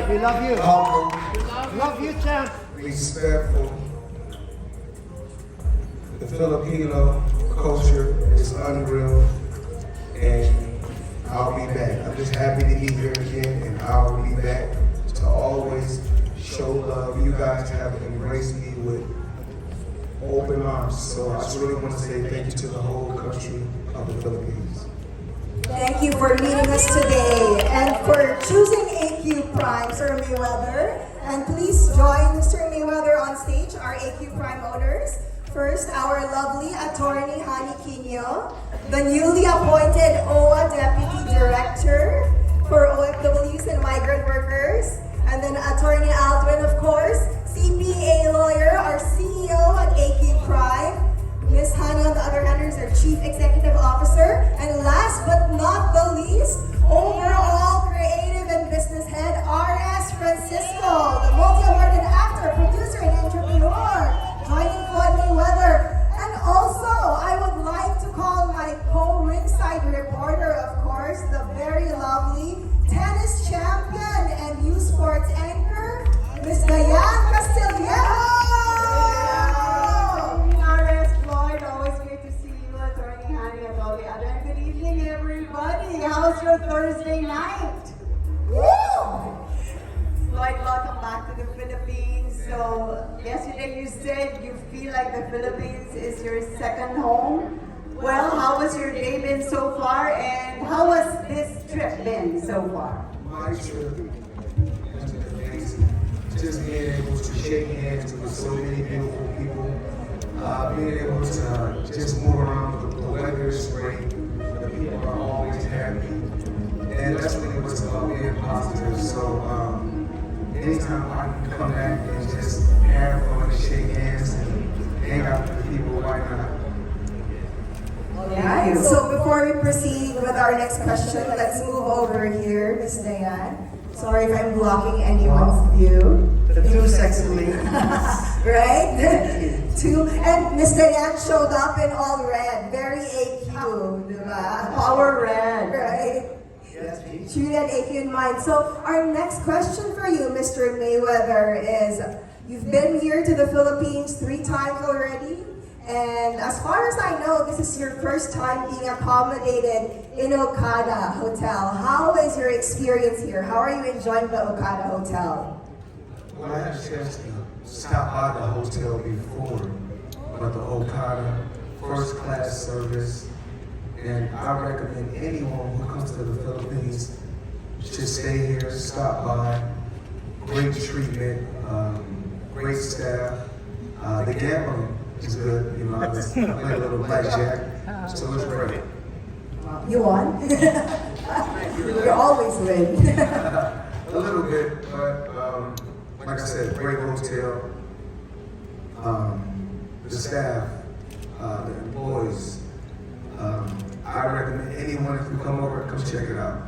We love you. humble, Love you, champ. respectful. The Filipino culture is unreal, and I'll be back. I'm just happy to be here again, and I'll be back to always show love. You guys have embraced me with open arms, so I just really want to say thank you to the whole country of the Philippines. Thank you for meeting us today and for choosing AQ Prime, Sir Mayweather. And please join Mr. Mayweather on stage, our AQ Prime owners. First, our lovely attorney, Hani Quino, the newly appointed OWA Deputy Director for OFWs and migrant workers. And then Attorney Aldwin, of course, CPA lawyer, our CEO at AQ Prime. Miss Hani, on the other hand, is our Chief Executive Officer. And last but not the least, overall creative and business head, R.S. Francisco, the multi-awarded actor, producer, and entrepreneur, joining Floyd Mayweather. And also, I would like to call my co-ringside reporter, of course, the very lovely tennis champion and youth sports anchor, Miss Diane Castillejo. Floyd, always great to see you, Attorney Hani, and all the other. And good evening, everybody. How's your Thursday night? Woo! Floyd, welcome back to the Philippines. So, yesterday you said you feel like the Philippines is your second home. Well, how was your day been so far, and how has this trip been so far? My trip has been amazing. Just being able to shake hands with so many beautiful people. Being able to just move around, the weather is great, the people are always happy, and that's really what's about being positive. So anytime I can come back and just have fun and shake hands and hang out with the people, why not? Alright, so before we proceed with our next question, let's move over here, Miss Diane. Sorry if I'm blocking anyone's view. The two sexy ladies. Right? And Miss Diane showed up in all red. Very AQ, diba? Power red. Right? Yes, please. She had AQ in mind. So our next question for you, Mr. Mayweather, is you've been here to the Philippines 3 times already. And as far as I know, this is your first time being accommodated in Okada Hotel. How is your experience here? How are you enjoying the Okada Hotel? Well, I had a chance to stop by the hotel before, but the Okada first class service, and I recommend anyone who comes to the Philippines should stay here, stop by. Great treatment, great staff. The gambling is good, you know, I play a little blackjack, so it's great. You won? You always win. A little bit, but like I said, great hotel. The staff, the employees. I recommend anyone if you come over, come check it out.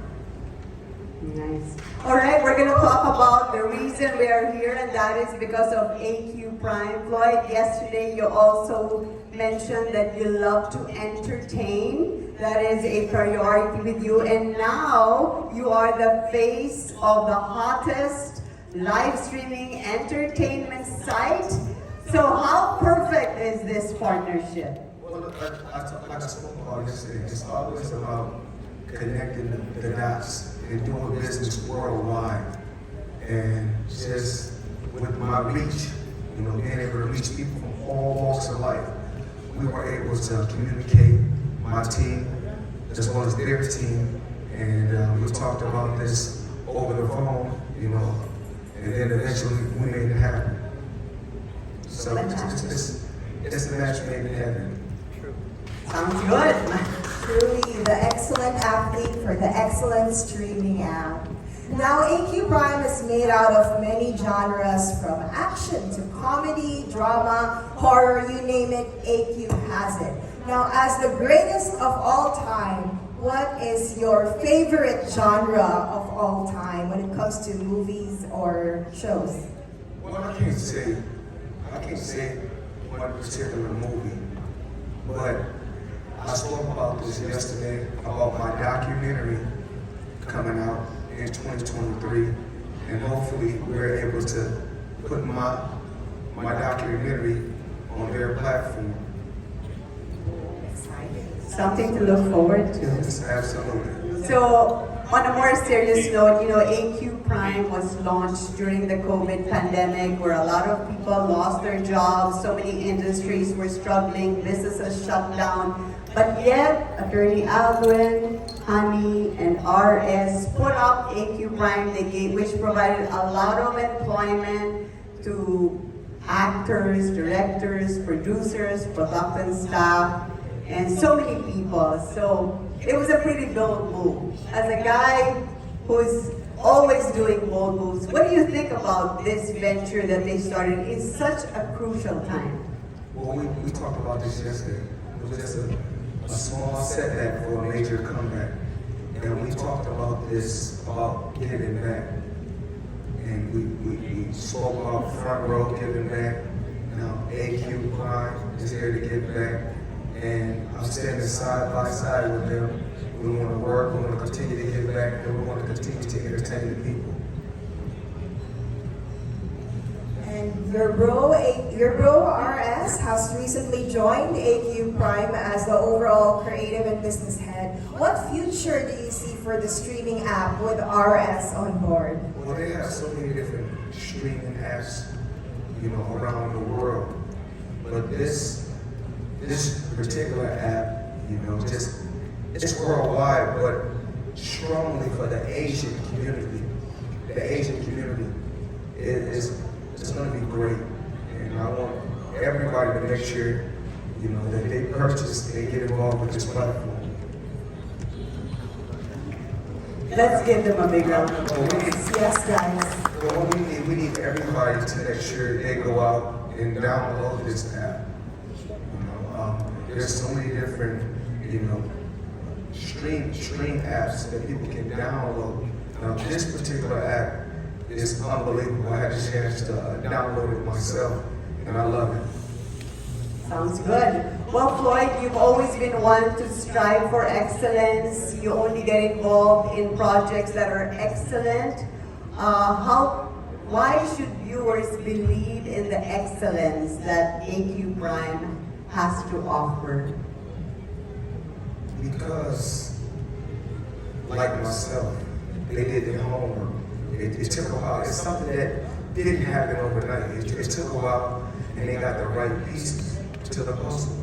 Nice. All right, we're going to talk about the reason we are here, and that is because of AQ Prime. Floyd, yesterday you also mentioned that you love to entertain. That is a priority with you. And now you are the face of the hottest live streaming entertainment site. So how perfect is this partnership? Well, like I spoke about yesterday, it's always about connecting the dots and doing business worldwide. And just with my reach, you know, being able to reach people from all walks of life, we were able to communicate my team as well as their team. And we talked about this over the phone, you know, and then eventually we made it happen. So it's a match made in heaven. Sounds good. Truly the excellent athlete for the excellent streaming app. Now, AQ Prime is made out of many genres, from action to comedy, drama, horror, you name it, AQ has it. Now, as the greatest of all time, what is your favorite genre of all time when it comes to movies or shows? Well, I can't say one particular movie, but I spoke about this yesterday, about my documentary coming out in 2023, and hopefully we're able to put my documentary on their platform. Something to look forward to. Yes, absolutely. So, on a more serious note, AQ Prime was launched during the COVID pandemic where a lot of people lost their jobs, so many industries were struggling, businesses shut down. But yet, Attorney Alvin, Honey, and RS put up AQ Prime, which provided a lot of employment to actors, directors, producers, production staff, and so many people. So it was a pretty bold move. As a guy who's always doing bold moves, what do you think about this venture that they started in such a crucial time? Well, we talked about this yesterday. It was just a small setback for a major comeback. And we talked about this, about giving back. And we spoke about front row giving back. Now AQ Prime is here to give back. And I'm standing side by side with them. We want to work, we want to continue to give back, and we want to continue to entertain the people. And your bro RS has recently joined AQ Prime as the overall creative and business head. What future do you see for the streaming app with RS on board? Well, they have so many different streaming apps, around the world. But this particular app, it's worldwide, but strongly for the Asian community. The Asian community it's going to be great, and I want everybody to make sure, that they purchase, they get involved with this platform. Let's give them a big round of applause. Yes, guys. Well, we need everybody to make sure they go out and download this app. There's so many different, stream apps that people can download. Now, this particular app is unbelievable. I had a chance to download it myself, and I love it. Sounds good. Well, Floyd, you've always been one to strive for excellence. You only get involved in projects that are excellent. Why should viewers believe in the excellence that AQ Prime has to offer? Because, like myself, they did their homework. It took a while. It's something that didn't happen overnight. It took a while, and they got the right pieces to the puzzle.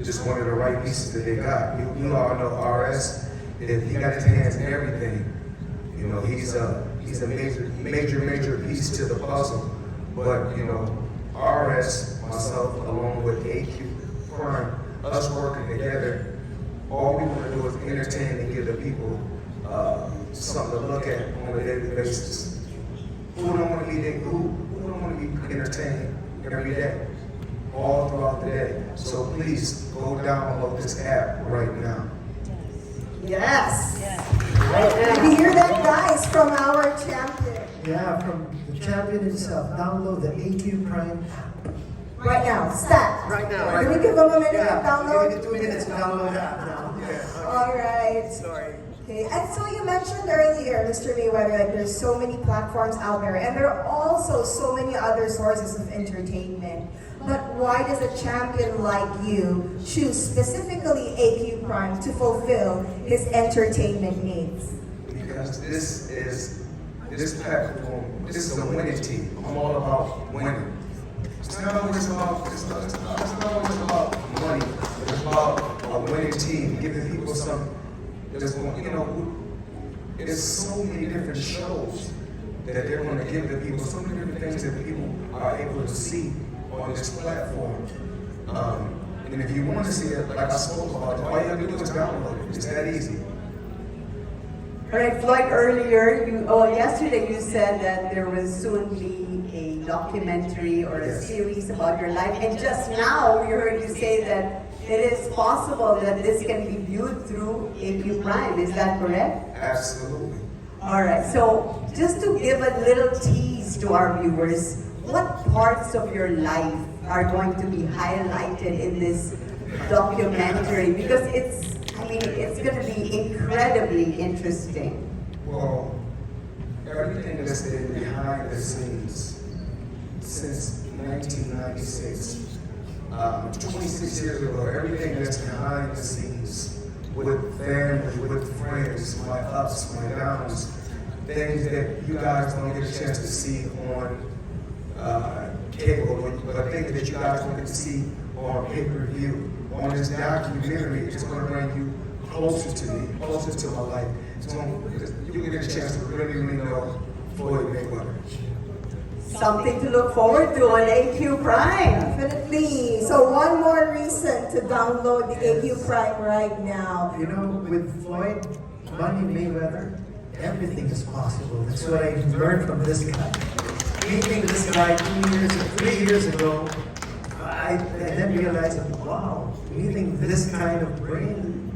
Just one of the right pieces that they got. You all know RS. If he got his hands in everything, he's a major piece to the puzzle. But RS, myself, along with AQ Prime, us working together, all we want to do is entertain and give the people something to look at on a daily basis. Who don't want to be entertained every day, all throughout the day? So please go download this app right now. Yes. Did you hear that, guys, from our champion? Yeah, from the champion himself. Download the AQ Prime app. Right now, stat. Right now. Can we give them a minute to Yeah, download? give it 2 minutes to download the app now. Yeah. All right. Sorry. Okay, and so you mentioned earlier, Mr. Mayweather, like there's so many platforms out there, and there are also so many other sources of entertainment. But why does a champion like you choose specifically AQ Prime to fulfill his entertainment needs? Because this platform, this is a winning team. I'm all about winning. It's not always about money. It's about a winning team, giving people some. There's so many different shows that they're going to give the people, so many different things that people are able to see on this platform. And if you want to see it, like I spoke about, all you have to do is download it. It's that easy. All right, Floyd, yesterday you said that there will soon be a documentary or a series about your life. And just now we heard you say that it is possible that this can be viewed through AQ Prime. Is that correct? Absolutely. All right, so just to give a little tease to our viewers, what parts of your life are going to be highlighted in this documentary? Because it's going to be incredibly interesting. Well, everything is that's been behind the scenes since 1996. 26 years ago, everything that's behind the scenes with family, with friends, my ups, my downs, things that you guys don't get a chance to see on cable, but things that you guys don't get to see on pay-per-view. On this documentary, it's going to bring you closer to me, closer to my life. You get a chance to really know Floyd Mayweather. Something to look forward to on AQ Prime. Definitely. So one more reason to download the AQ Prime right now. You know, with Floyd, Money Mayweather, everything is possible. That's what I learned from this guy. Meeting this guy 3 years ago, I then realized, wow, meeting this kind of brain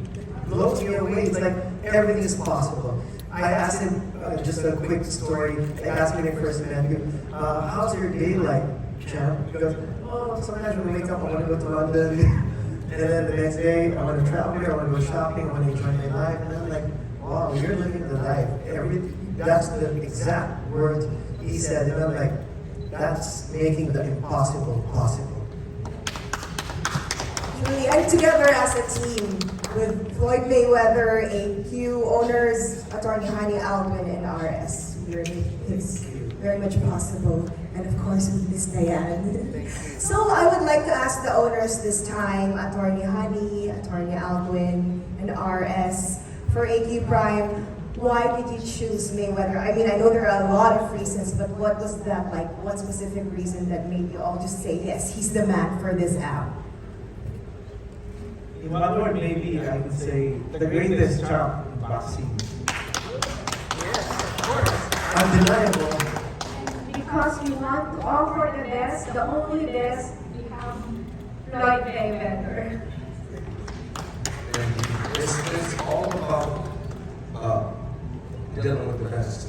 blows me away. It's like everything is possible. I asked him, just a quick story, I asked when I first met him, how's your day like, champ? He goes, oh, sometimes when I wake up, I want to go to London. And then the next day, I want to travel, I want to go shopping, I want to enjoy my life. And I'm like, wow, you're living the life. That's the exact words he said. And I'm like, that's making the impossible possible. Truly, and together as a team with Floyd Mayweather, AQ owners, Attorney Hani Alvin, and RS. We're making this very much possible. And of course, with Miss Diane. So I would like to ask the owners this time, Attorney Hani, Attorney Alvin, and RS, for AQ Prime, why did you choose Mayweather? I mean, I know there are a lot of reasons, but what was that like? What specific reason that made you all just say, yes, he's the man for this app? In one word, maybe I would say the greatest champ in boxing. Undeniable. Because we want to offer the best, the only best, we have Floyd Mayweather. And it's all about dealing with the best.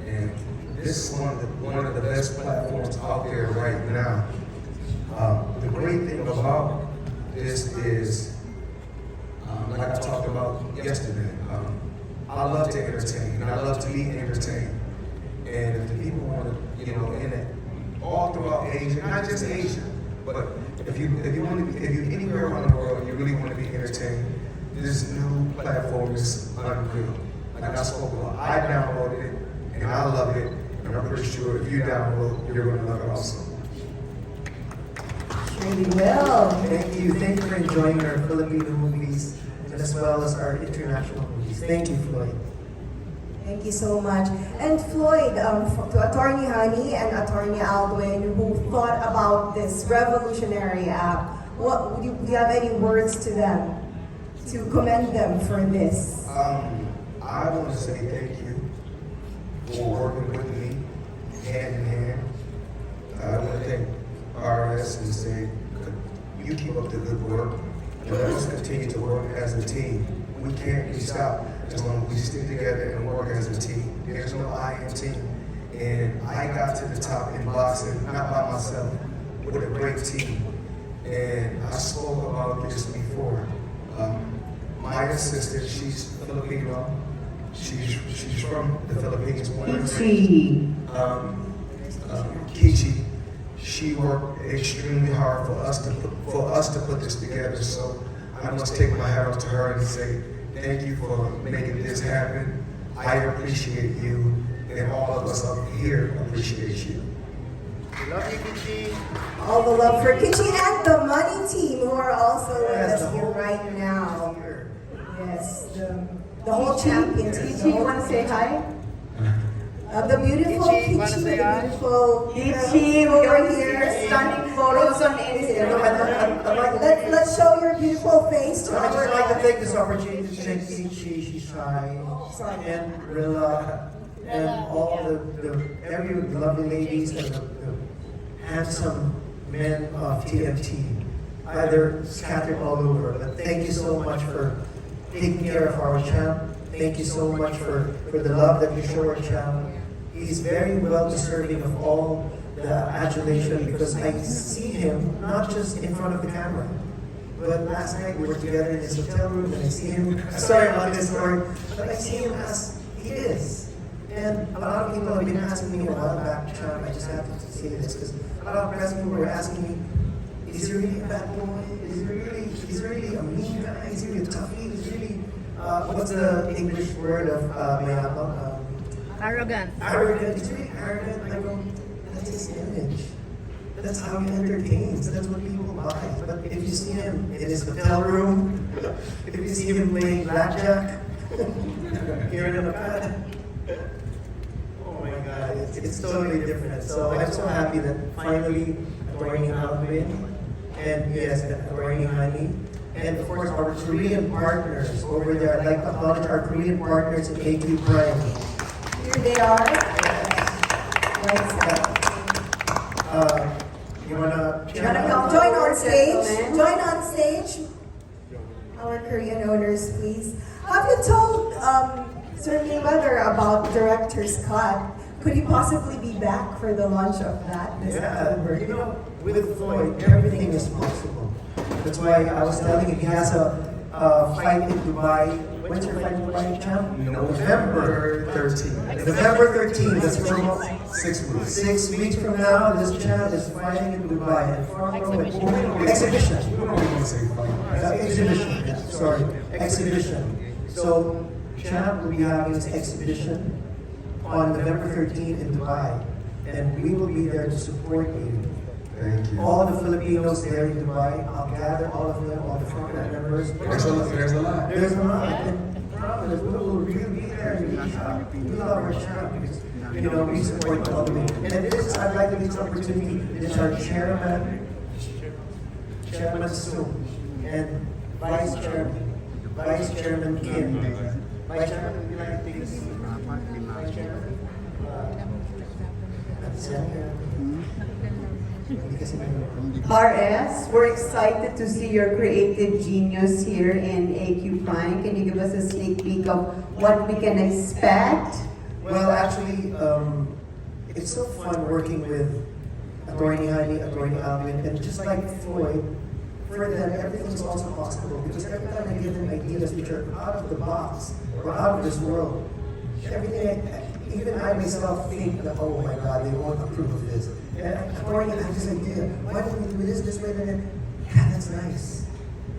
And this is one of the best platforms out there right now. The great thing about this is, like I talked about yesterday, I love to entertain, and I love to be entertained. And if the people want to, in it, all throughout Asia, not just Asia, but if you're anywhere around the world and you really want to be entertained, this new platform is unreal. Like I spoke about, I downloaded it, and I love it, and I'm pretty sure if you download, you're going to love it also. Really well. Thank you. Thank you for enjoying our Filipino movies as well as our international movies. Thank you, Floyd. Thank you so much. And Floyd, to Attorney Hani and Attorney Aldwin, who thought about this revolutionary app, do you have any words to them to commend them for this? I want to say thank you for working with me hand in hand. I want to thank RS and say, you keep up the good work, and let us continue to work as a team. We can't be stopped as long as we stick together and work as a team. There's no I in team. And I got to the top in boxing, not by myself, with a great team. And I spoke about this before. My assistant, she's Filipino. She's from the Philippines. Kichi. She worked extremely hard for us to put this together. So I must take my hat off to her and say thank you for making this happen. I appreciate you, and all of us up here appreciate you. We love you, Kichi. All the love for Kichi and the Money team, who are also with Yes, us the here whole right now. Here. Yes, the whole champion team. Kichi, you want to say hi? The beautiful Kichi, the beautiful Kichi, over here, stunning photos on Instagram. Let's show your beautiful face to I'd just our like to take this opportunity to thank Kichi, Shishai, and Rilla, and all every lovely ladies and the handsome men of TFT. They're scattered all over, but thank you so much for taking care of our champ. Thank you so much for the love that you show our champ. He's very well deserving of all the adulation because I see him not just in front of the camera, but last night we were together in his hotel room and I see him, sorry about this story, but I see him as he is. And a lot of of people have been asking me a while back, Champ, I just have to say this, because a lot of press people were asking me, is he really a bad boy? Is he really a mean guy? Is he really a toughie? Is he really, what's the English word of mayabang? Arrogant. Arrogant. Is he really arrogant? I go, that's his image. That's how he entertains. That's what people buy. But if you see him in his hotel room, if you see him playing blackjack, here in Okada, oh my God, it's totally different. So I'm so happy that finally Attorney Alvin and yes, Attorney Honey, and of course our Korean partners over there. I'd like to acknowledge our Korean partners in AQ Prime. Here they are. You wanna Come join on stage. Join on stage. Our Korean owners, please. Have you told Sir Mayweather about Director's Cut? Could he possibly be back for the launch of that this October? You know, with Floyd, everything is possible. That's why I was telling him he has a fight in Dubai. When's your fight in Dubai, Champ? November 13th. November 13th. That's from 6 weeks. 6 weeks from now. This champ is fighting in Dubai. And exhibition. We don't really want to say fight. Exhibition. Yeah, sorry. Exhibition. So, champ will be having his exhibition on November 13th in Dubai. And we will be there to support you. Thank you. All the Filipinos there in Dubai, I'll gather all of them, all the frontline members. There's a lot. There's a lot. And promise, we will really be there. We love our champ because, you know, we support all the way. And this, I'd like to take this opportunity, this is our chairman, Chairman Su, and Vice Chairman Kim. Vice Chairman, would you like to take this? Vice Chairman? RS, we're excited to see your creative genius here in AQ Prime. Can you give us a sneak peek of what we can expect? Well, actually, it's so fun working with Attorney Honey, Attorney Alvin, and just like Floyd, for them, everything's also possible because every time I give them ideas which are out of the box or out of this world, everything, even I myself think that, oh my God, they won't approve of this. And Attorney, I have this idea, why don't we do this way, and then, yeah, that's nice.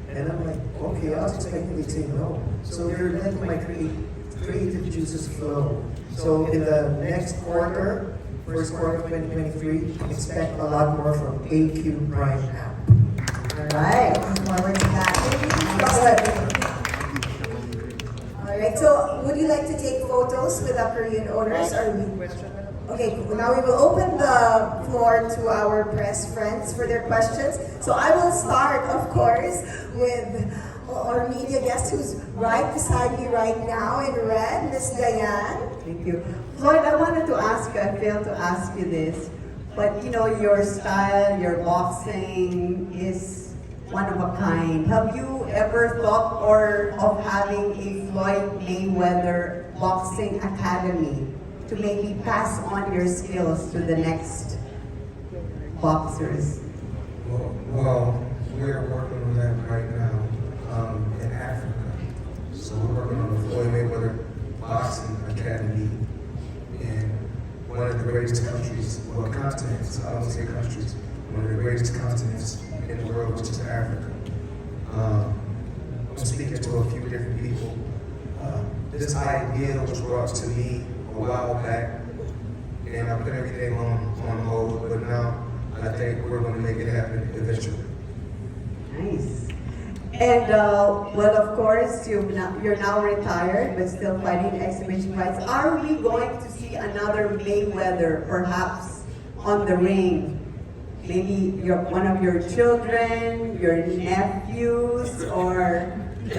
And I'm like, okay, I was expecting they'd say no. So they're letting my creative juices flow. So in the next quarter, first quarter of 2023, expect a lot more from AQ Prime app. All right. Looking forward to that. All right. So, would you like to take photos with our Korean owners? Okay. Now we will open the floor to our press friends for their questions. So I will start, of course, with our media guest who's right beside me right now in red, Miss Diane. Thank you. Floyd, I wanted to ask you, I failed to ask you this, but you know, your style, your boxing is one of a kind. Have you ever thought of having a Floyd Mayweather Boxing Academy to maybe pass on your skills to the next boxers? Well, we're working on that right now in Africa. So we're working on the Floyd Mayweather Boxing Academy in one of the greatest countries, well, continents, I don't say countries, one of the greatest continents in the world, which is Africa. I'm speaking to a few different people. This idea was brought to me a while back, and I put everything on hold, but now I think we're going to make it happen eventually. Nice. And well, of course, you're now retired, but still fighting exhibition fights. Are we going to see another Mayweather, perhaps, on the ring? Maybe one of your children, your nephews, or is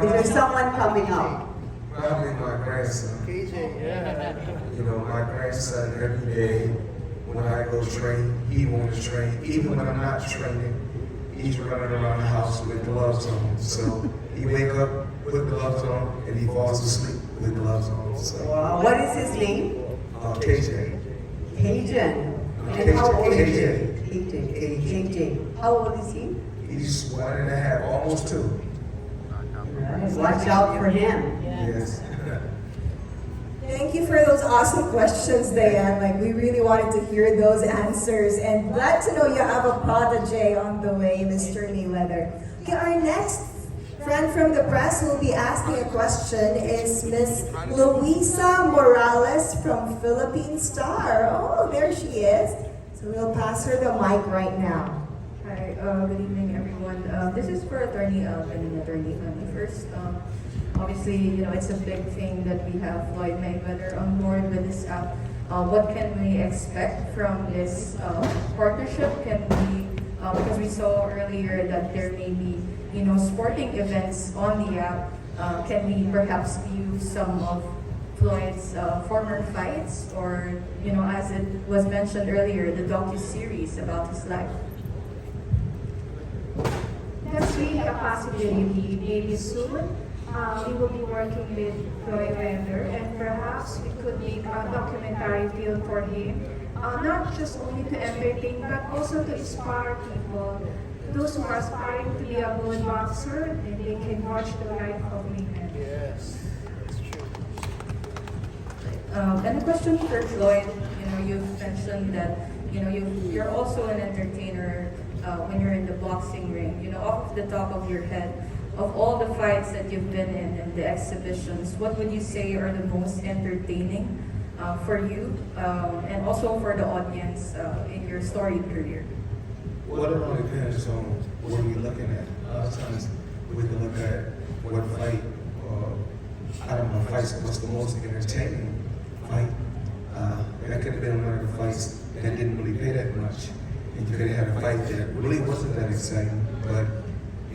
there someone coming up? Probably my grandson. KJ, yeah. You know, my grandson every day when I go train, he wants to train. Even when I'm not training, he's running around the house with gloves on. So he wake up with gloves on and he falls asleep with gloves on. So Wow. What is his name? KJ. Cajun. And how old is he? KJ. How old is he? He's 1.5, almost 2. Watch out for him. Yes. Thank you for those awesome questions, Diane. Like, we really wanted to hear those answers. And glad to know you have a protege on the way, Mr. Mayweather. Okay, our next friend from the press who will be asking a question is Miss Luisa Morales from Philippine Star. Oh, there she is. So we'll pass her the mic right now. Hi, good evening, everyone. This is for Attorney and Attorney Fanny. First, obviously, it's a big thing that we have Floyd Mayweather on board with this app. What can we expect from this partnership? Can we, because we saw earlier that there may be, sporting events on the app. Can we perhaps view some of Floyd's former fights, or as it was mentioned earlier, the docu-series about his life? That's really a possibility. Maybe soon, we will be working with Floyd Mayweather, and perhaps we could make a documentary film for him, not just only to entertain, but also to inspire people. Those who are aspiring to be a good boxer, and they can watch the life of Mayweather. And a question for Floyd. You've mentioned that you're also an entertainer when you're in the boxing ring. Off the top of your head, of all the fights that you've been in and the exhibitions, what would you say are the most entertaining for you and also for the audience in your storied career? Well, it all depends on what we're looking at. A lot of times we can look at what fight, out of my fights, was the most entertaining fight. That could have been one of the fights that didn't really pay that much. And you could have had a fight that really wasn't that exciting, but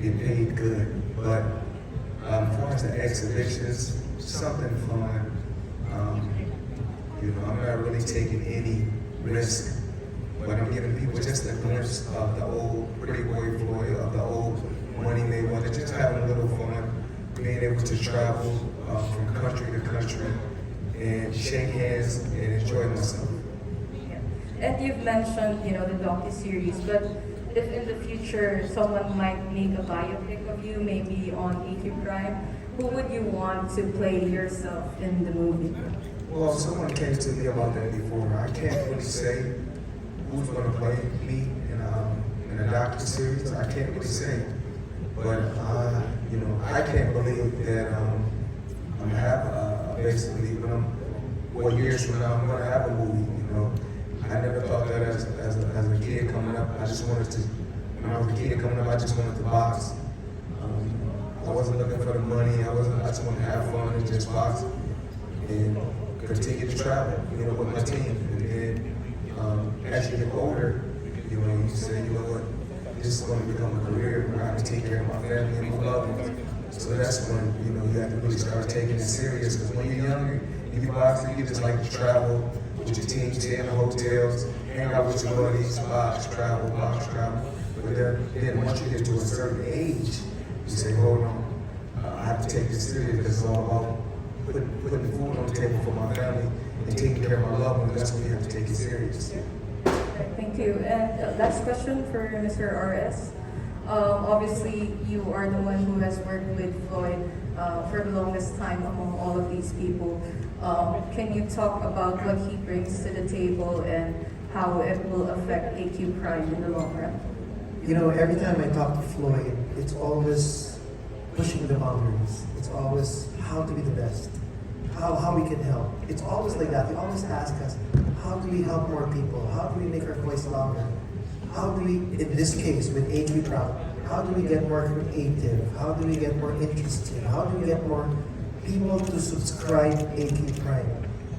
it paid good. But as far as the exhibitions, something fun. I'm not really taking any risk. But I'm giving people just a glimpse of the old Pretty Boy Floyd, of the old Money Mayweather, just having a little fun, being able to travel from country to country and shake hands and enjoy myself. Yeah. And you've mentioned, the docu-series, but if in the future someone might make a biopic of you, maybe on AQ Prime, who would you want to play yourself in the movie? Well, someone came to me about that before. I can't really say who's going to play me in a docu-series. I can't really say. But, I can't believe that I'm going to have basically, years from now, I'm going to have a movie, I never thought that as a kid coming up. I just wanted to, when I was a kid coming up, I just wanted to box. I wasn't looking for the money. I just wanted to have fun and just box and continue to travel, with my team. And then as you get older, you say, what, this is going to become a career where I have to take care of my family and my loved ones. So that's when, you have to really start taking it serious. Because when you're younger, if you're boxing, you just like to travel with your team, stay in the hotels, hang out with your buddies, box, travel. But then once you get to a certain age, you say, hold on, I have to take this serious because it's all about putting food on the table for my family and taking care of my loved ones. That's when you have to take it serious. Thank you. And last question for Mr. RS. Obviously, you are the one who has worked with Floyd for the longest time among all of these people. Can you talk about what he brings to the table and how it will affect AQ Prime in the long run? Every time I talk to Floyd, it's always pushing the boundaries. It's always how to be the best, how we can help. It's always like that. They always ask us, how do we help more people? How do we make our voice louder? How do we, in this case with AQ Prime, how do we get more creative? How do we get more interesting? How do we get more people to subscribe AQ Prime?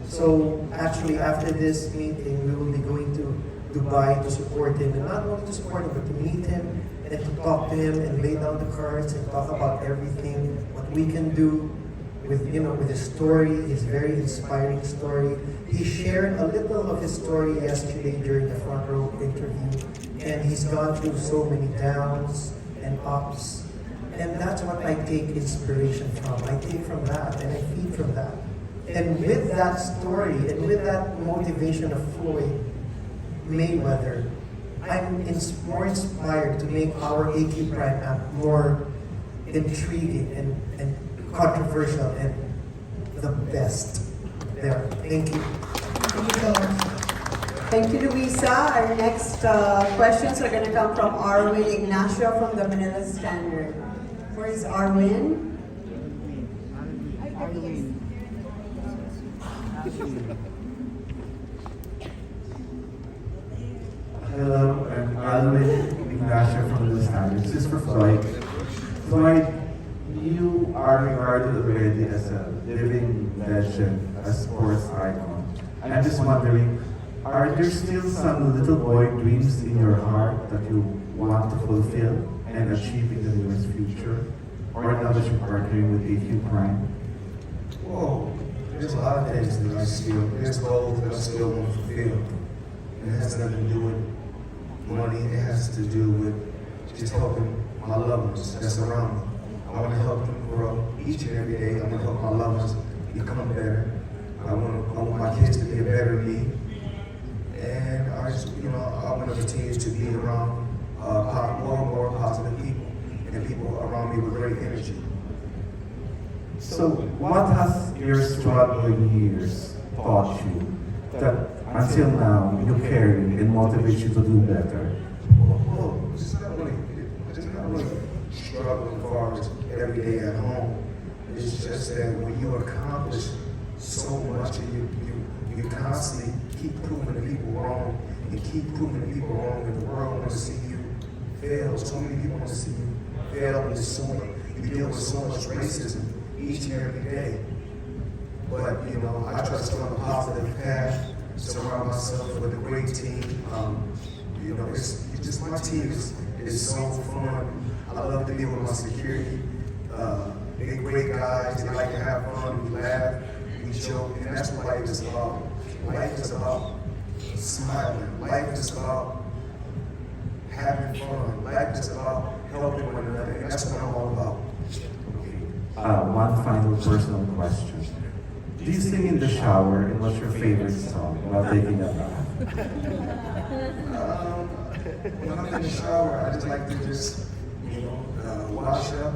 So actually after this meeting, we will be going to Dubai to support him, and not only to support him, but to meet him and to talk to him and lay down the cards and talk about everything, what we can do with his story, his very inspiring story. He shared a little of his story yesterday during the front row interview, and he's gone through so many downs and ups, and that's what I take inspiration from. I take from that and I feed from that. And with that story and with that motivation of Floyd Mayweather, I'm more inspired to make our AQ Prime app more intriguing and controversial and the best. there. Thank you. Thank you so much. Thank you, Luisa. Our next questions are going to come from Arwin Ignacio from the Manila Standard. Where is Arwin? Hello, I'm Alvin Ignacio from the Standard. This is for Floyd. Floyd, you are regarded already as a living legend, a sports icon. I'm just wondering, are there still some little boy dreams in your heart that you want to fulfill and achieve in the nearest future? Or now that you're partnering with AQ Prime? Whoa, there's a lot of things that I still, there's goals that I still want to fulfill. It has nothing to do with money, it has to do with just helping my loved ones that's around me. I want to help them grow each and every day. I want to help my loved ones become better. I want my kids to be a better me. And I just, I want to continue to be around more and more positive people and people around me with great energy. So, what has your struggling years taught you that until now you carry and motivates you to do better? Well, it's not really struggling as far as every day at home. It's just that when you accomplish so much and you constantly keep proving the people wrong and keep proving the people wrong, and the world wants to see you fail. So many people want to see you fail, and you deal with so much racism each and every day. But I try to stay on a positive path, surround myself with a great team. It's just my team is so fun. I love to be with my security. They're great guys. They like to have fun. We laugh, we joke, and that's what life is about. Life is about smiling. Life is about having fun. Life is about helping one another, and that's what I'm all about. One final personal question. Do you sing in the shower, and what's your favorite song while taking a bath? When I'm in the shower, I just like to wash up,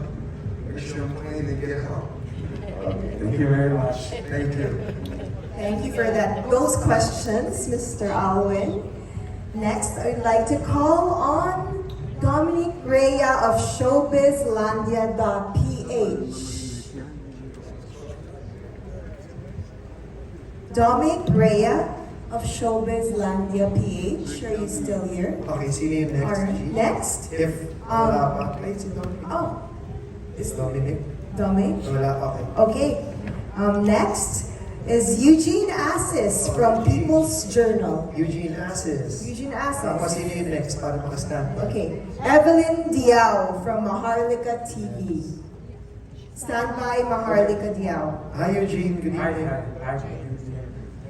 make sure I'm clean, and get home. Thank you very much. Thank you. Thank you for those questions, Mr. Alwin. Next, I'd like to call on Dominic Rhea of showbizlandia.ph. Dominic Rhea of showbizlandia.ph. Are you still here? Okay, sino yung next? Alright, next. If wala pa, ay, si Dominic. Oh, Is Dominic? Dominic. Wala pa, okay. Okay. Next is Eugene Assis from People's Journal. Eugene Assis. Eugene Tapos Assis. sino yung next para makastand by? Okay. Evelyn Diao from Maharlika TV. Stand by Maharlika Diao. Hi Eugene, good Hi, evening.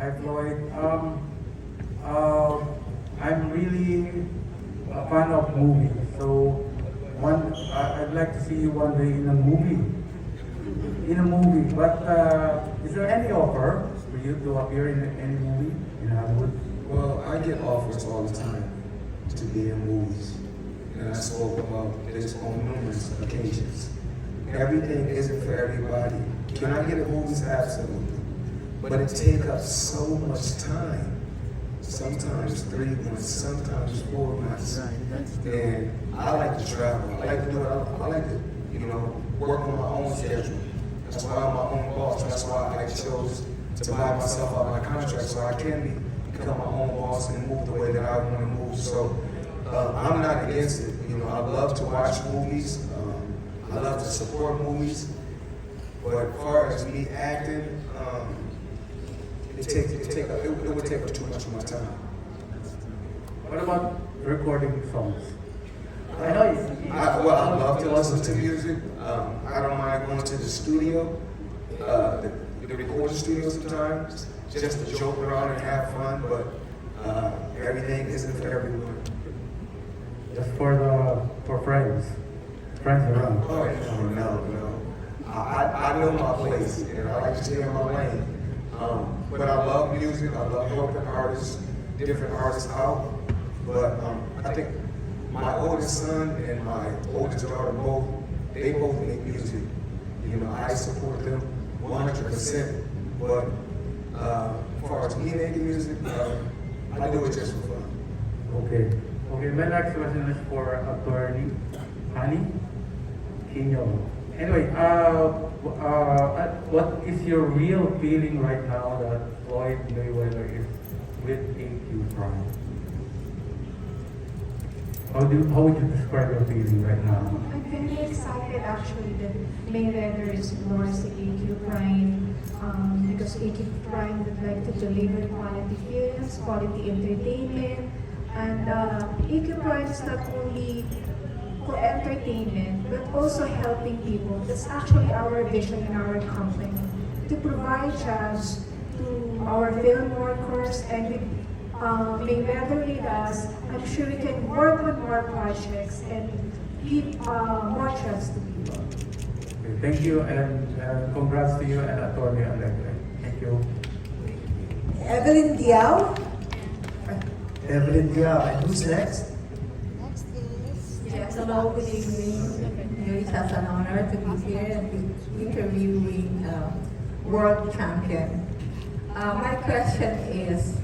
Hi, Floyd. I'm really a fan of movies, so I'd like to see you one day in a movie. But is there any offer for you to appear in any movie in Hollywood? Well, I get offers all the time to be in movies, and I spoke about this on numerous occasions. Everything isn't for everybody. Can I get in movies? Absolutely. But it takes up so much time. Sometimes 3 months, sometimes 4 months. And I like to travel. I like to do it. I like to, work on my own schedule. That's why I'm my own boss. That's why I chose to buy myself out my contract so I can become my own boss and move the way that I want to move. So I'm not against it. I love to watch movies. I love to support movies. But as far as me acting, it would take up too much of my time. What about recording songs? I know I love to listen to music. I don't mind going to the studio, the recording studio sometimes, just to joke around and have fun, but everything isn't for everyone. just for friends around. Oh, no. I know my place, and I like to stay in my lane. But I love music. I love helping different artists out. But I think my oldest son and my oldest daughter both make music. I support them 100%. But As far as me making music, I do it just for fun. Okay. Okay, my next question is for attorney Honey Kinyo. Anyway, what is your real feeling right now that Floyd Mayweather is with AQ Prime? How would you describe your feeling right now? I'm very excited actually that Mayweather is endorsing AQ Prime because AQ Prime would like to deliver quality films, quality entertainment, and AQ Prime is not only for entertainment but also helping people. That's actually our vision in our company, to provide jobs to our film workers, and with Mayweather with us, I'm sure we can work on more projects and give more chance to people. Okay, thank you and congrats to you and Attorney Alegre. Thank you. Evelyn Diao. Evelyn Diao, and who's next? Yes, hello, good evening. It is an honor to be here and be interviewing world champion. My question is,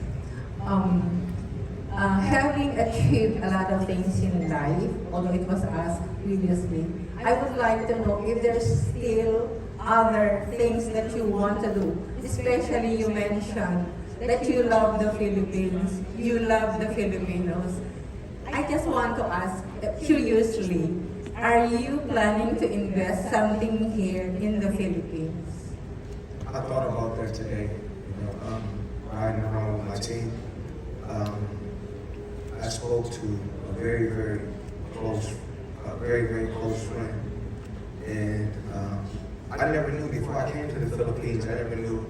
having achieved a lot of things in life, although it was asked previously, I would like to know if there's still other things that you want to do. Especially you mentioned that you love the Philippines, you love the Filipinos. I just want to ask, curiously, are you planning to invest something here in the Philippines? I thought about that today, riding around with my team. I spoke to a very, very close friend, and I never knew before I came to the Philippines. I never knew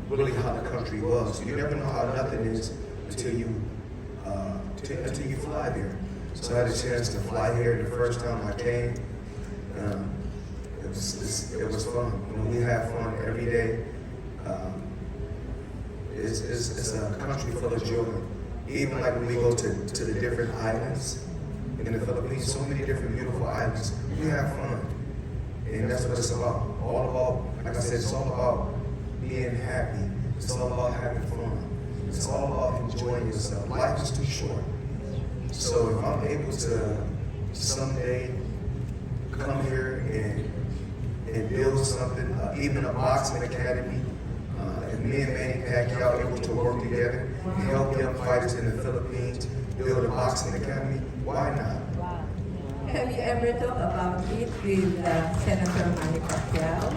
really how the country was. You never know how nothing is until you fly there. So I had a chance to fly here the first time I came. It was fun. We have fun every day. It's a country full of joy. Even like when we go to the different islands in the Philippines, so many different beautiful islands, we have fun. And that's what it's about. All about, like I said, it's all about being happy. It's all about having fun. It's all about enjoying yourself. Life is too short. So if I'm able to someday come here and build something, even a boxing academy, and me and Manny Pacquiao able to work together and help young fighters in the Philippines build a boxing academy, why not? Have you ever talked about it with Senator Manny Pacquiao?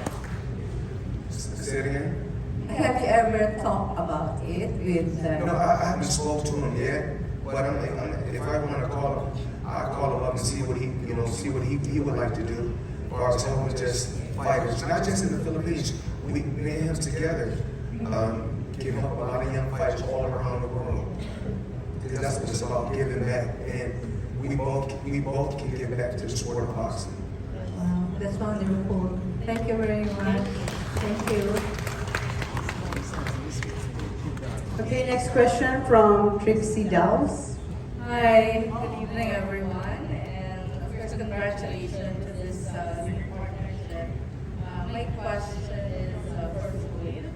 Say it again? Have you ever talked about it with No, I haven't spoke to him yet, but if I want to call him, I'll call him up and see what he would like to do. Or helping just fighters, not just in the Philippines. Me and him together can help a lot of young fighters all around the world. Because that's what it's about, giving back, and we both can give back to the sport of boxing. Wow, that's wonderful. Thank you very much. Thank you. Okay, next question from Trixie Dowse. Hi, good evening everyone, and first congratulations to this new partnership. My question is for Floyd.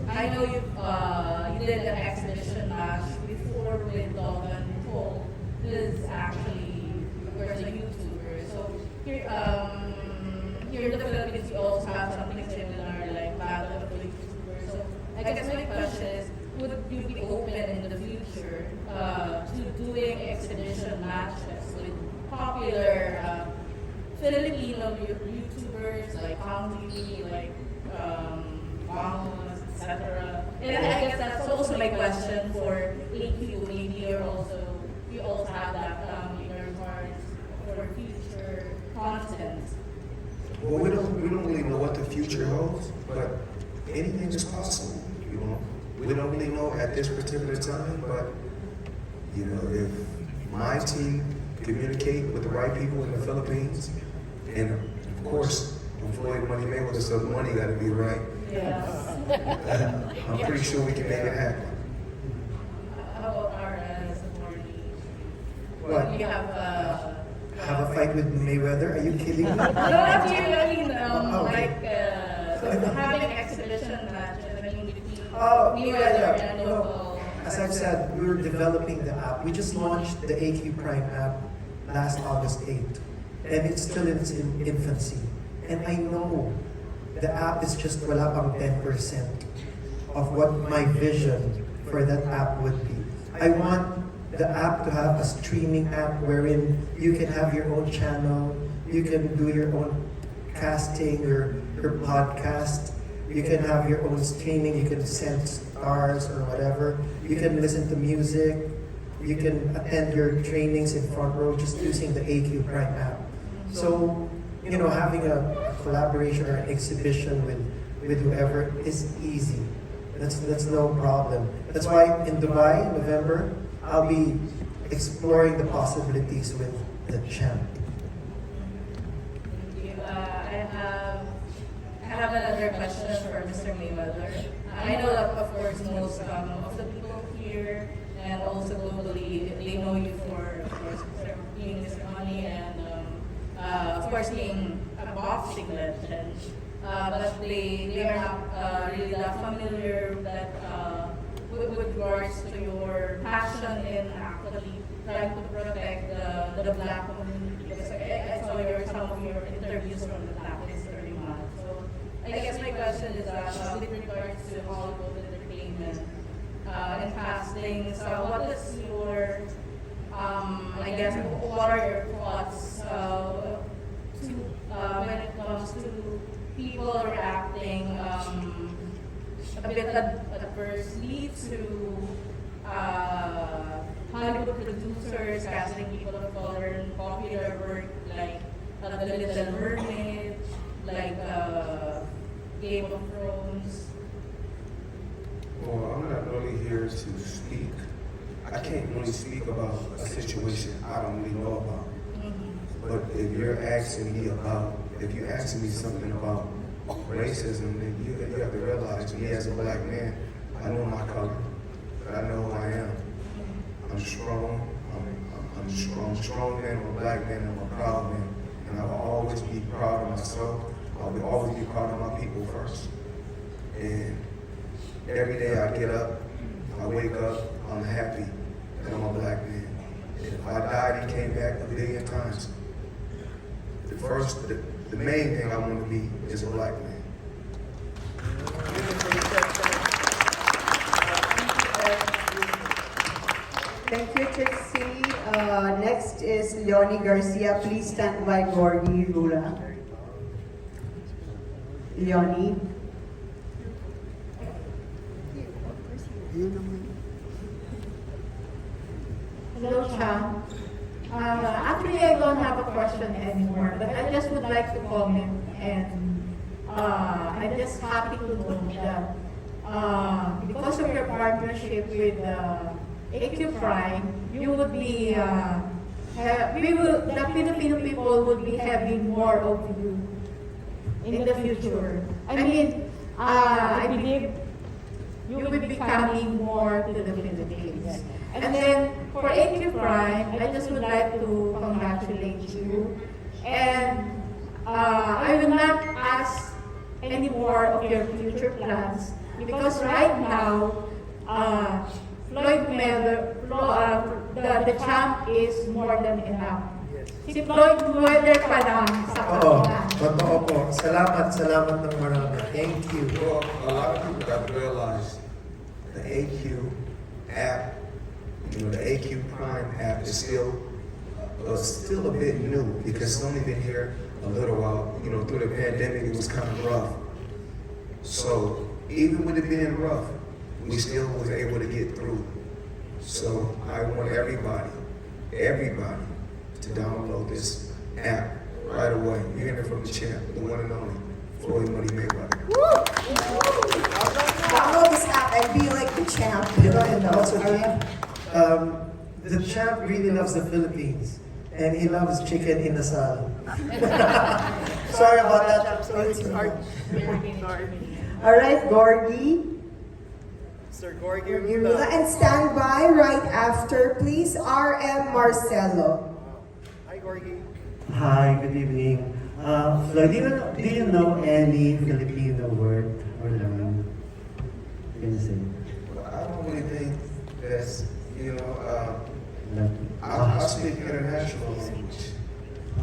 I know you did an exhibition match before with Logan Paul, who is actually, of course, a YouTuber. So here in the Philippines, we also have something similar like Battle of the YouTubers. So I guess my question is, would you be open in the future to doing exhibition matches with popular Filipino YouTubers like Poundy, like Vamos, etc. And I guess that's also my question for AQ. Maybe you also have that in your cards for future content. Well, we don't really know what the future holds, but anything is possible. We don't really know at this particular time, but if my team communicate with the right people in the Philippines, and of course, when Floyd Money Mayweather, so the money got to be right. Yes. I'm pretty sure we can make it happen. How about our supporting? What? You have Have a fight with Mayweather? Are you kidding me? no, not you. I mean, like having exhibition matches. Mayweather yeah. and You know, local. as I've said, we're developing the app. We just launched the AQ Prime app last August 8th, and it's still in its infancy. And I know the app is just wala pang 10% of what my vision for that app would be. I want the app to have a streaming app wherein you can have your own channel, you can do your own casting, your podcast, you can have your own streaming, you can send stars or whatever, you can listen to music, you can attend your trainings in front row just using the AQ Prime app. So, you know, having a collaboration or an exhibition with whoever is easy. That's no problem. That's why in Dubai, in November, I'll be exploring the possibilities with the champ. Thank you. I have another question for Mr. Mayweather. I know that, of course, most of the people here and also globally, they know you for, of course, being Mr. Money and, of course, being a boxing legend. But they are not really that familiar that with regards to your passion in actually trying to protect the black community. Because I saw some of your interviews from the Black History Month. So I guess my question is that with regards to Hollywood entertainment and castings, what is your I guess what are your thoughts when it comes to people reacting a bit adversely to Hollywood producers casting people of color in popular work like The Little Mermaid, like Game of Thrones? Well, I'm not really here to speak. I can't really speak about a situation I don't really know about. But if you're asking me something about racism, then you have to realize me as a black man, I know my color, but I know who I am. I'm strong. I'm strong man. I'm a black man. I'm a proud man, and I will always be proud of myself. I will always be proud of my people first. And every day I get up, I wake up, I'm happy that I'm a black man. If I died, he came back 1,000,000,000 times. The main thing I want to be is a black man. Thank you, Trixie. Next is Leonie Garcia. Please stand by Gordy Rula. Leonie. Hello, Cha. Actually, I don't have a question anymore, but I just would like to comment, and I'm just happy to know that because of your partnership with AQ Prime, you would be, the Filipino people would be having more of you in the future. I mean, I believe you will be coming more to the Philippines. And then for AQ Prime, I just would like to congratulate you. And I will not ask any more of your future plans because right now, Floyd Mayweather, the champ is more than enough. Si Floyd Mayweather pa lang sa kanya. Totoo po. Salamat ng marami. Thank you. Well, a lot of people got to realize the AQ app, the AQ Prime app is still a bit new because it's only been here a little while. Through the pandemic, it was kind of rough. So even with it being rough, we still was able to get through. So I want everybody to download this app right away. You're hearing it from the champ, the one and only, Floyd Money Mayweather. Download this app and be like the champ. Also, the champ really loves the Philippines, and he loves chicken in the salad. Sorry about that. All right, Gordy. Sir Gorgie, And stand by right after, please, RM Marcelo. Hi, Gorgie. Hi, good evening. Floyd, do you know any Filipino word or line? can you say? But I don't really think that's, Like, I speak international language.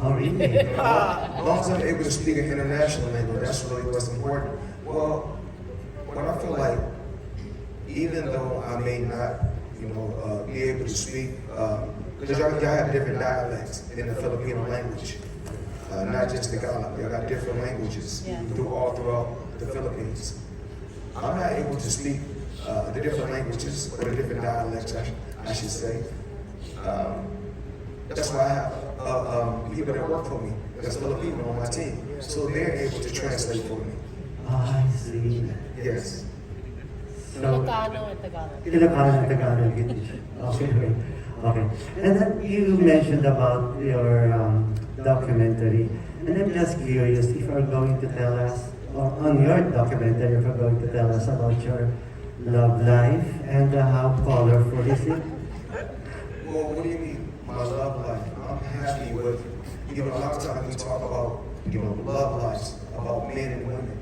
oh, really? As long as I'm able to speak an international language, that's really what's important. Well, when I feel like, even though I may not, be able to speak, because y'all have different dialects in the Filipino language, not just Tagalog. Y'all got different languages throughout the Philippines. I'm not able to speak the different languages or the different dialects, I should say. That's why I have people that work for me that's Filipino on my team, so they're able to translate for me. I see. Yes. So, Ilocano and Tagalog. Ilocano and Tagalog. Okay, great. Okay. And then you mentioned about your documentary. And I'm just curious if you're going to tell us, or on your documentary, if you're going to tell us about your love life and how colorful is it? Well, what do you mean? My love life. I'm happy with, a lot of times we talk about, love lives, about men and women.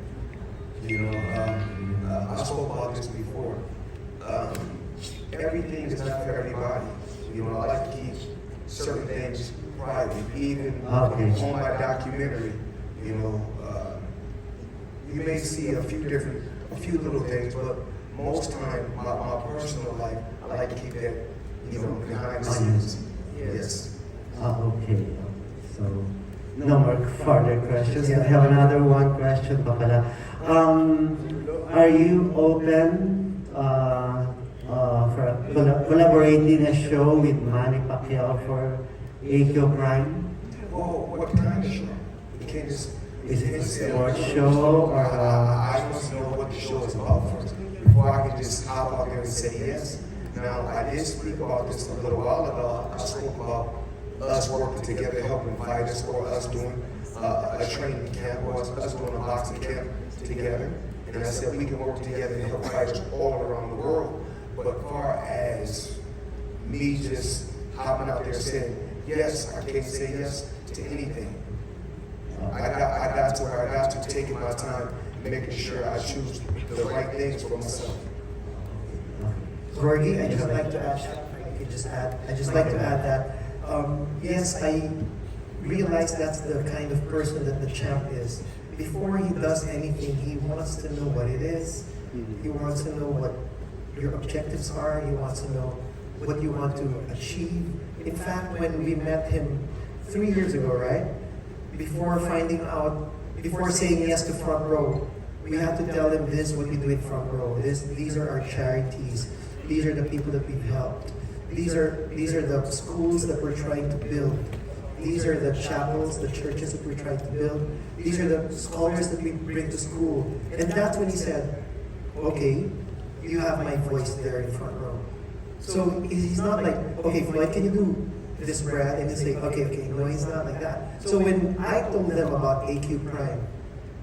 I spoke about this before. Everything is not for everybody. I like to keep certain things private. Even on my documentary, you may see a few little things, but most time, my personal life, I like to keep that, behind the scenes. Yes. Okay. So, no more further questions. I have another one question pa pala. Are you open for collaborating a show with Manny Pacquiao for AQ Prime? Oh, what kind of show? You can't just. Is it a sports show or? I must know what the show is about first before I can just hop out there and say yes. Now, I did speak about this a little while ago. I spoke about us working together, helping fighters, or us doing a training camp, or us doing a boxing camp together. And I said we can work together and help fighters all around the world. But far as me just hopping out there saying yes, I can't say yes to anything. I got to taking my time, making sure I choose the right things for myself. Gorgie, I just like to add, I just like to add that, yes, I realize that's the kind of person that the champ is. Before he does anything, he wants to know what it is. He wants to know what your objectives are. He wants to know what you want to achieve. In fact, when we met him 3 years ago, right? Before saying yes to front row, we had to tell him this, what we do in front row. These are our charities. These are the people that we've helped. These are the schools that we're trying to build. These are the chapels, the churches that we're trying to build. These are the scholars that we bring to school. And that's when he said, okay, you have my voice there in front row. So he's not like, okay, Floyd, can you do this, Brad? And he's like, okay. No, he's not like that. So when I told them about AQ Prime,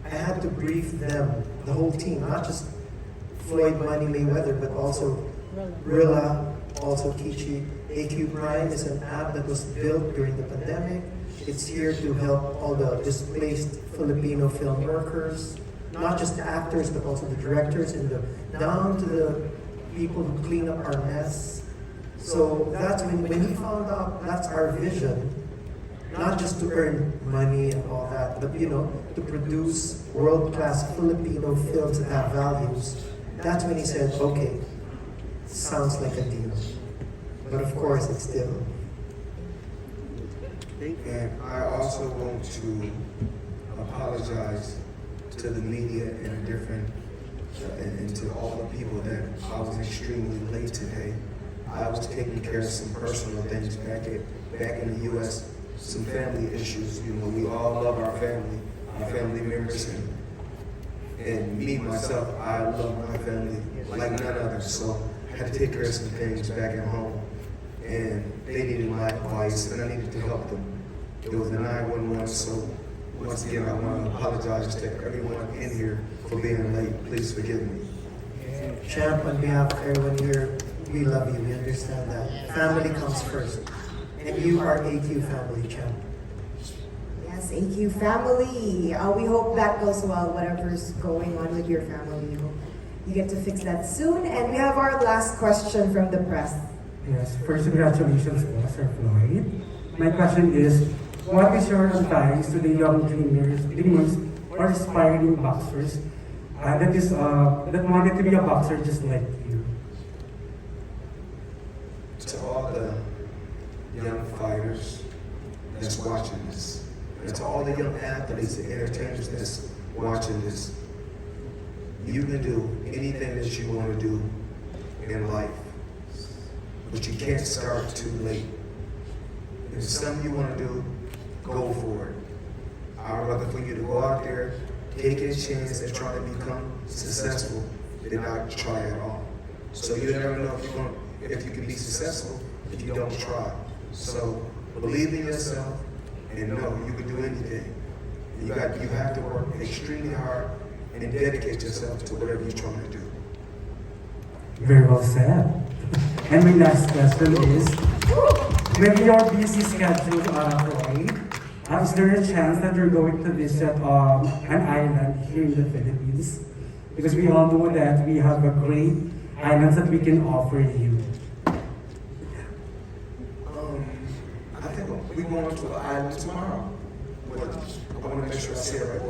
I had to brief them, the whole team, not just Floyd, Manny, Mayweather, but also Rilla, also Kichi. AQ Prime is an app that was built during the pandemic. It's here to help all the displaced Filipino film workers, not just the actors, but also the directors and down to the people who clean up our mess. So that's when he found out that's our vision, not just to earn money and all that, but to produce world-class Filipino films that have values. That's when he said, okay, sounds like a deal. But of course, it's still. And I also want to apologize to the media and to all the people that I was extremely late today. I was taking care of some personal things back in the U.S., some family issues. We all love our family members, and me, myself, I love my family like none other. So I had to take care of some things back at home, and they needed my advice, and I needed to help them. It was the 911, so once again, I want to apologize to everyone in here for being late. Please forgive me. Champ, on behalf of everyone here, we love you. We understand that. Family comes first. And you are AQ family, Champ. Yes, AQ family. We hope that goes well, whatever's going on with your family. We hope you get to fix that soon. And we have our last question from the press. Yes, first congratulations po, Sir Floyd. My question is, what is your advice to the young dreamers or aspiring boxers that wanted to be a boxer just like you? To all the young fighters that's watching this, and to all the young athletes and entertainers that's watching this, you can do anything that you want to do in life, but you can't start too late. If it's something you want to do, go for it. I'd rather for you to go out there, take a chance and try to become successful than not try at all. So you never know if you can be successful if you don't try. So believe in yourself and know you can do anything. You have to work extremely hard and dedicate yourself to whatever you're trying to do. Very well said. And my last question is, with your busy schedule, Floyd, is there a chance that you're going to visit an island here in the Philippines? Because we all know that we have a great islands that we can offer you. I think we're going to an island tomorrow. I want to make sure I say it right.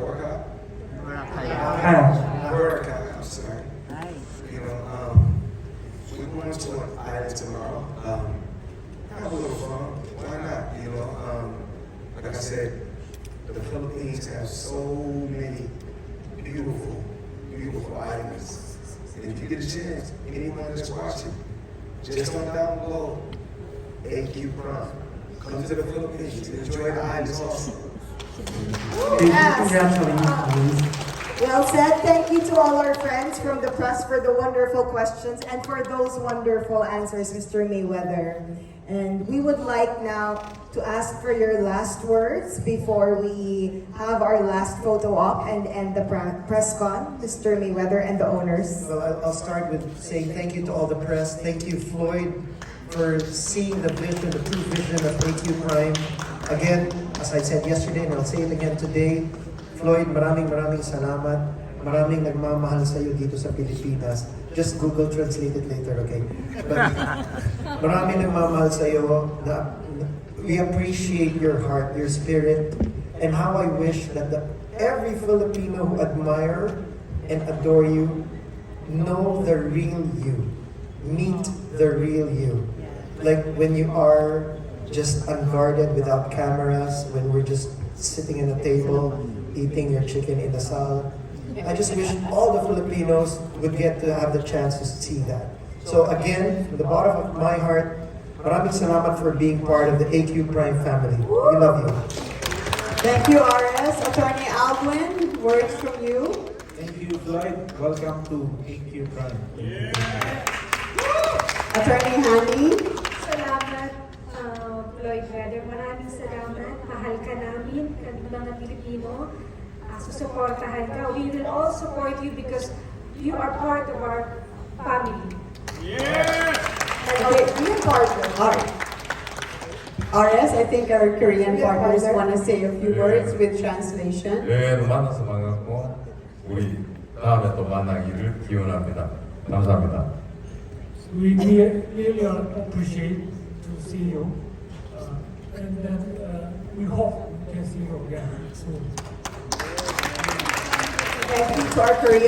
Boracay, I'm sorry. You know, we're going to an island tomorrow. Have a little fun. Why not? You know, like I said, the Philippines have so many beautiful, beautiful islands. And if you get a chance, anyone that's watching, just come down below, AQ Prime. Come to the Philippines and enjoy the islands also. Congratulations. Well said. Thank you to all our friends from the press for the wonderful questions and for those wonderful answers, Mr. Mayweather. And we would like now to ask for your last words before we have our last photo op and end the Preskon, Mr. Mayweather and the owners. Well, I'll start with saying thank you to all the press. Thank you, Floyd, for seeing the vision, the true vision of AQ Prime. Again, as I said yesterday, and I'll say it again today, Floyd, maraming salamat. Maraming nagmamahal sa iyo dito sa Pilipinas. Just Google Translate it later, okay? But maraming nagmamahal sa iyo. We appreciate your heart, your spirit, and how I wish that every Filipino who admire and adore you know the real you. Meet the real you. Like when you are just unguarded without cameras, when we're just sitting at a table, eating your chicken in the sal. I just wish all the Filipinos would get to have the chance to see that. So again, from the bottom of my heart, maraming salamat for being part of the AQ Prime family. We love you. Thank you, RS. Attorney Alwin, words from you. Thank you, Floyd. Welcome to AQ Prime. Attorney Hani. Salamat, Floyd Weather. Maraming salamat. Mahal ka namin, mga Pilipino. Susuportahan ka. We will all support you because you are part of our family. Okay, Korean partner. All right. RS, I think our Korean partners want to say a few words with translation. 네, 만나서 반갑고 우리 다음에 또 만나기를 기원합니다. 감사합니다. We really appreciate to see you, and then we hope we can see you again soon. Thank you to our Korean